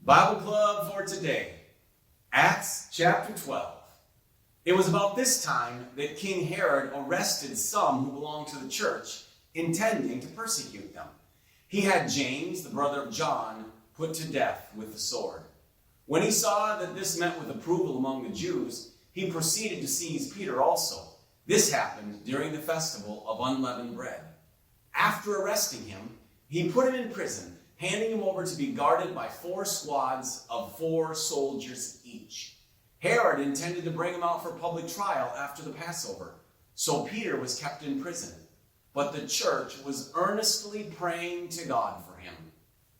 Bible Club for today, Acts chapter 12. It was about this time that King Herod arrested some who belonged to the church, intending to persecute them. He had James, the brother of John, put to death with the sword. When he saw that this met with approval among the Jews, he proceeded to seize Peter also. This happened during the festival of unleavened bread. After arresting him, he put him in prison, handing him over to be guarded by 4 squads of 4 soldiers each. Herod intended to bring him out for public trial after the Passover, so Peter was kept in prison. But the church was earnestly praying to God for him.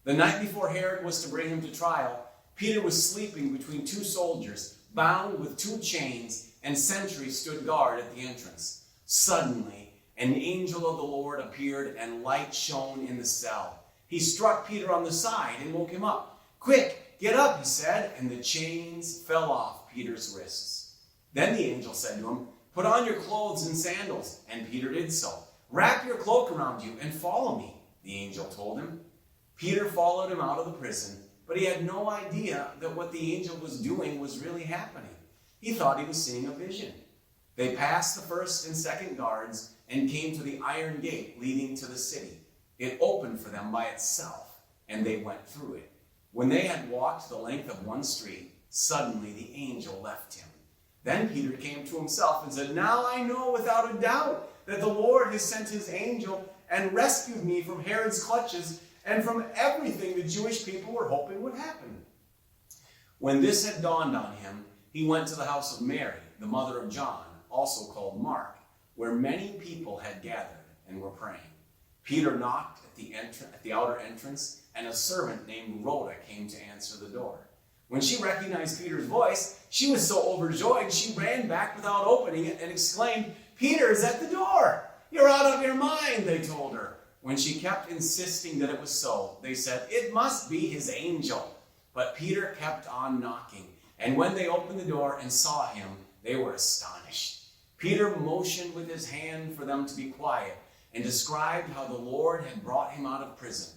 The night before Herod was to bring him to trial, Peter was sleeping between 2 soldiers, bound with 2 chains, and sentries stood guard at the entrance. Suddenly, an angel of the Lord appeared, and light shone in the cell. He struck Peter on the side and woke him up. "Quick, get up," he said, and the chains fell off Peter's wrists. Then the angel said to him, "Put on your clothes and sandals," and Peter did so. "Wrap your cloak around you and follow me," the angel told him. Peter followed him out of the prison, but he had no idea that what the angel was doing was really happening. He thought he was seeing a vision. They passed the first and second guards and came to the iron gate leading to the city. It opened for them by itself, and they went through it. When they had walked the length of one street, suddenly the angel left him. Then Peter came to himself and said, "Now I know without a doubt that the Lord has sent his angel and rescued me from Herod's clutches and from everything the Jewish people were hoping would happen." When this had dawned on him, he went to the house of Mary, the mother of John, also called Mark, where many people had gathered and were praying. Peter knocked at the outer entrance, and a servant named Rhoda came to answer the door. When she recognized Peter's voice, she was so overjoyed she ran back without opening it and exclaimed, "Peter is at the door!" "You're out of your mind," they told her. When she kept insisting that it was so, they said, "It must be his angel." But Peter kept on knocking, and when they opened the door and saw him, they were astonished. Peter motioned with his hand for them to be quiet and described how the Lord had brought him out of prison.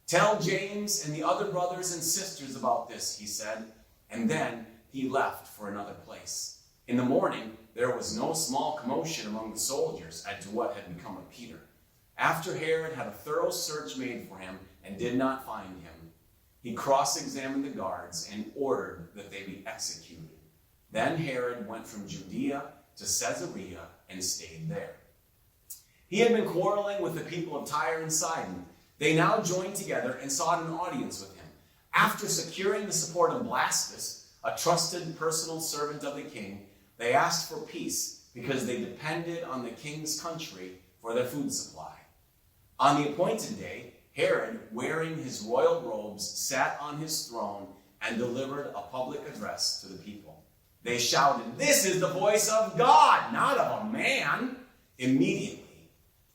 "Tell James and the other brothers and sisters about this," he said, and then he left for another place. In the morning, there was no small commotion among the soldiers as to what had become of Peter. After Herod had a thorough search made for him and did not find him, he cross-examined the guards and ordered that they be executed. Then Herod went from Judea to Caesarea and stayed there. He had been quarreling with the people of Tyre and Sidon. They now joined together and sought an audience with him. After securing the support of Blastus, a trusted personal servant of the king, they asked for peace because they depended on the king's country for their food supply. On the appointed day, Herod, wearing his royal robes, sat on his throne and delivered a public address to the people. They shouted, "This is the voice of God, not of a man." Immediately,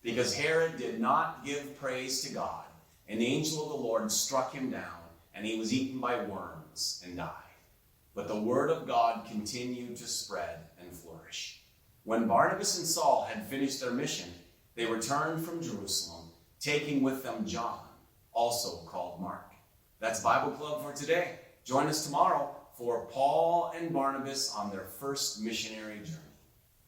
because Herod did not give praise to God, an angel of the Lord struck him down, and he was eaten by worms and died. But the word of God continued to spread and flourish. When Barnabas and Saul had finished their mission, they returned from Jerusalem, taking with them John, also called Mark. That's Bible Club for today. Join us tomorrow for Paul and Barnabas on their first missionary journey.